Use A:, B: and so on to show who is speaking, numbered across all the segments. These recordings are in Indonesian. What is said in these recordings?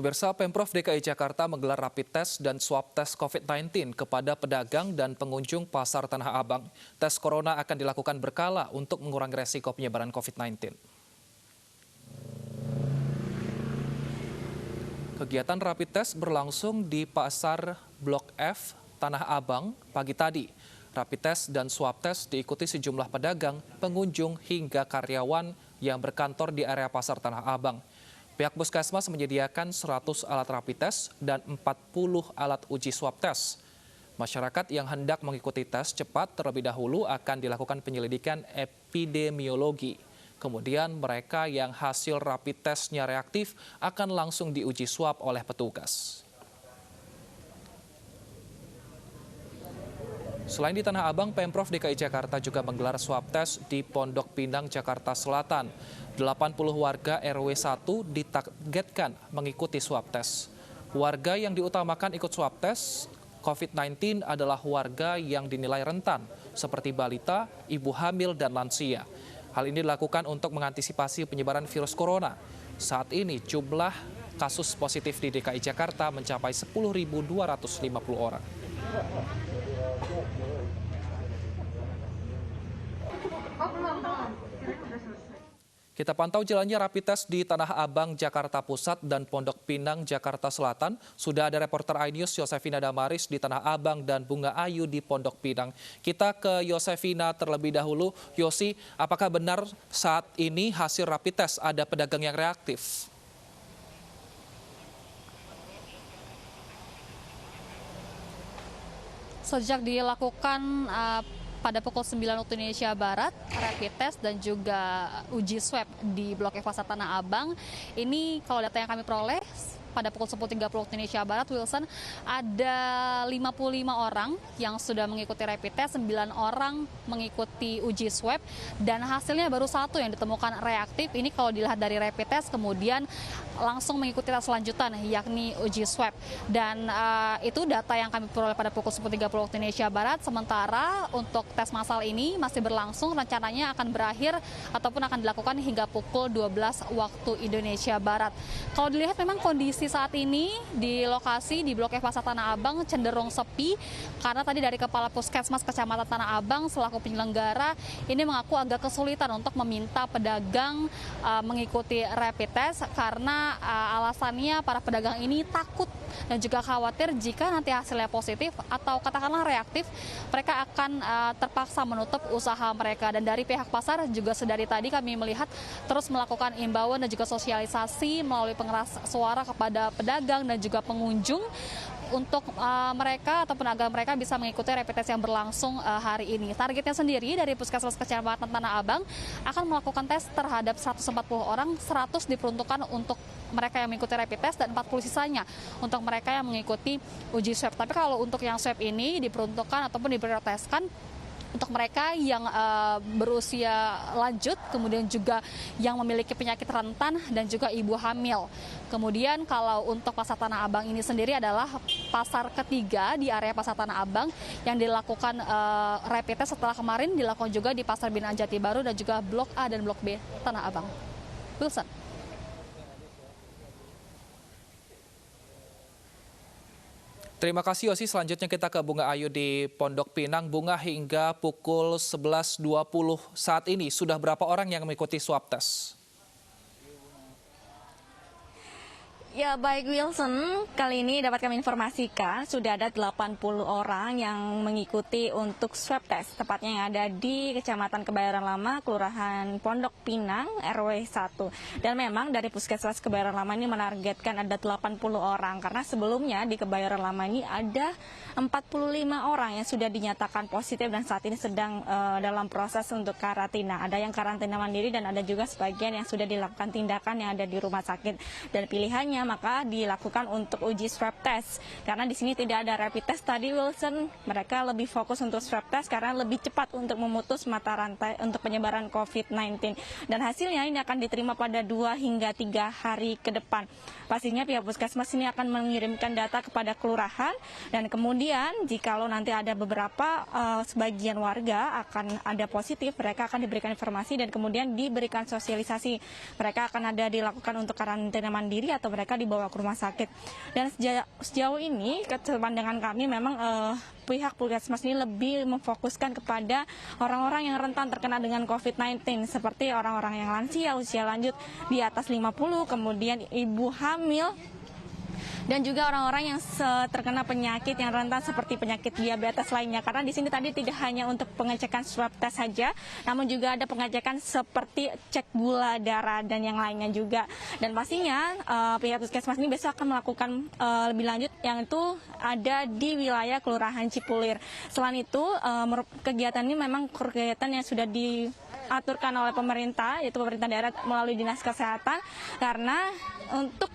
A: Pemirsa, Pemprov DKI Jakarta menggelar rapid test dan swab tes COVID-19 kepada pedagang dan pengunjung Pasar Tanah Abang. Tes corona akan dilakukan berkala untuk mengurangi resiko penyebaran COVID-19. Kegiatan rapid test berlangsung di Pasar Blok F, Tanah Abang, pagi tadi. Rapid test dan swab test diikuti sejumlah pedagang, pengunjung, hingga karyawan yang berkantor di area Pasar Tanah Abang. Pihak Puskesmas menyediakan 100 alat rapid test dan 40 alat uji swab test. Masyarakat yang hendak mengikuti tes cepat terlebih dahulu akan dilakukan penyelidikan epidemiologi. Kemudian mereka yang hasil rapid testnya reaktif akan langsung diuji swab oleh petugas. Selain di Tanah Abang, Pemprov DKI Jakarta juga menggelar swab tes di Pondok Pinang, Jakarta Selatan. 80 warga RW 1 ditargetkan mengikuti swab tes. Warga yang diutamakan ikut swab tes COVID-19 adalah warga yang dinilai rentan, seperti balita, ibu hamil, dan lansia. Hal ini dilakukan untuk mengantisipasi penyebaran virus corona. Saat ini jumlah kasus positif di DKI Jakarta mencapai 10.250 orang. Kita pantau jalannya rapid test di Tanah Abang, Jakarta Pusat dan Pondok Pinang, Jakarta Selatan. Sudah ada reporter iNews Yosefina Damaris di Tanah Abang dan Bunga Ayu di Pondok Pinang. Kita ke Yosefina terlebih dahulu. Yosi, apakah benar saat ini hasil rapid test ada pedagang yang reaktif?
B: Sejak dilakukan pada pukul 9 waktu Indonesia Barat, rapid test dan juga uji swab di Blok F Pasar Tanah Abang. Ini kalau data yang kami peroleh pada pukul 10.30 waktu Indonesia Barat, Wilson, ada 55 orang yang sudah mengikuti rapid test, 9 orang mengikuti uji swab, dan hasilnya baru 1 yang ditemukan reaktif. Ini kalau dilihat dari rapid test, kemudian langsung mengikuti tes lanjutan, yakni uji swab. Dan itu data yang kami peroleh pada pukul 10.30 waktu Indonesia Barat. Sementara untuk tes massal ini masih berlangsung, rencananya akan berakhir ataupun akan dilakukan hingga pukul 12 waktu Indonesia Barat. Kalau dilihat memang kondisi saat ini di lokasi di Blok F Pasar Tanah Abang cenderung sepi, karena tadi dari Kepala Puskesmas Kecamatan Tanah Abang selaku penyelenggara ini mengaku agak kesulitan untuk meminta pedagang mengikuti rapid test karena alasannya para pedagang ini takut dan juga khawatir jika nanti hasilnya positif atau katakanlah reaktif, mereka akan terpaksa menutup usaha mereka. Dan dari pihak pasar juga sedari tadi kami melihat terus melakukan imbauan dan juga sosialisasi melalui pengeras suara kepada pedagang dan juga pengunjung untuk mereka atau pedagang mereka bisa mengikuti rapid test yang berlangsung hari ini. Targetnya sendiri dari Puskesmas Kecamatan Tanah Abang akan melakukan tes terhadap 140 orang, 100 diperuntukkan untuk mereka yang mengikuti rapid test dan 40 sisanya untuk mereka yang mengikuti uji swab. Tapi kalau untuk yang swab ini diperuntukkan ataupun diprioritaskan untuk mereka yang berusia lanjut, kemudian juga yang memiliki penyakit rentan dan juga ibu hamil. Kemudian kalau untuk Pasar Tanah Abang ini sendiri adalah pasar ketiga di area Pasar Tanah Abang yang dilakukan rapid test setelah kemarin dilakukan juga di Pasar Binaan Jati Baru dan juga Blok A dan Blok B Tanah Abang. Wilson.
A: Terima kasih Yosi. Selanjutnya kita ke Bunga Ayu di Pondok Pinang. Bunga, hingga pukul 11.20 saat ini sudah berapa orang yang mengikuti swab tes?
C: Ya baik Wilson, kali ini dapat kami informasikan sudah ada 80 orang yang mengikuti untuk swab test, tepatnya yang ada di Kecamatan Kebayoran Lama, Kelurahan Pondok Pinang, RW 1. Dan memang dari Puskesmas Kebayoran Lama ini menargetkan ada 80 orang, karena sebelumnya di Kebayoran Lama ini ada 45 orang yang sudah dinyatakan positif dan saat ini sedang dalam proses untuk karantina. Ada yang karantina mandiri dan ada juga sebagian yang sudah dilakukan tindakan yang ada di rumah sakit. Dan pilihannya maka dilakukan untuk uji swab test, karena di sini tidak ada rapid test tadi Wilson. Mereka lebih fokus untuk swab test karena lebih cepat untuk memutus mata rantai untuk penyebaran COVID-19, dan hasilnya ini akan diterima pada 2 hingga 3 hari ke depan. Pastinya pihak Puskesmas ini akan mengirimkan data kepada kelurahan, dan kemudian jikalau nanti ada beberapa sebagian warga akan ada positif, mereka akan diberikan informasi dan kemudian diberikan sosialisasi. Mereka akan ada dilakukan untuk karantina mandiri atau mereka mereka dibawa ke rumah sakit. Dan sejauh ini, kepandangan kami memang pihak Puskesmas ini lebih memfokuskan kepada orang-orang yang rentan terkena dengan COVID-19, seperti orang-orang yang lansia, usia lanjut di atas 50, kemudian ibu hamil, dan juga orang-orang yang terkena penyakit yang rentan seperti penyakit diabetes lainnya. Karena di sini tadi tidak hanya untuk pengecekan swab test saja, namun juga ada pengecekan seperti cek gula darah dan yang lainnya juga. Dan pastinya pihak Puskesmas ini besok akan melakukan lebih lanjut yang itu ada di wilayah Kelurahan Cipulir. Selain itu, kegiatan ini memang kegiatan yang sudah diaturkan oleh pemerintah, yaitu pemerintah daerah melalui Dinas Kesehatan, karena untuk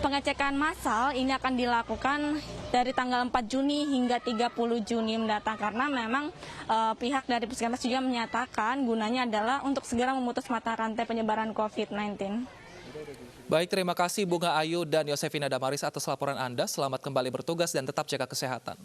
C: pengecekan massal ini akan dilakukan dari tanggal 4 Juni hingga 30 Juni mendatang, karena memang pihak dari Puskesmas juga menyatakan gunanya adalah untuk segera memutus mata rantai penyebaran COVID-19.
A: Baik, terima kasih Bunga Ayu dan Yosefina Damaris atas laporan Anda. Selamat kembali bertugas dan tetap jaga kesehatan.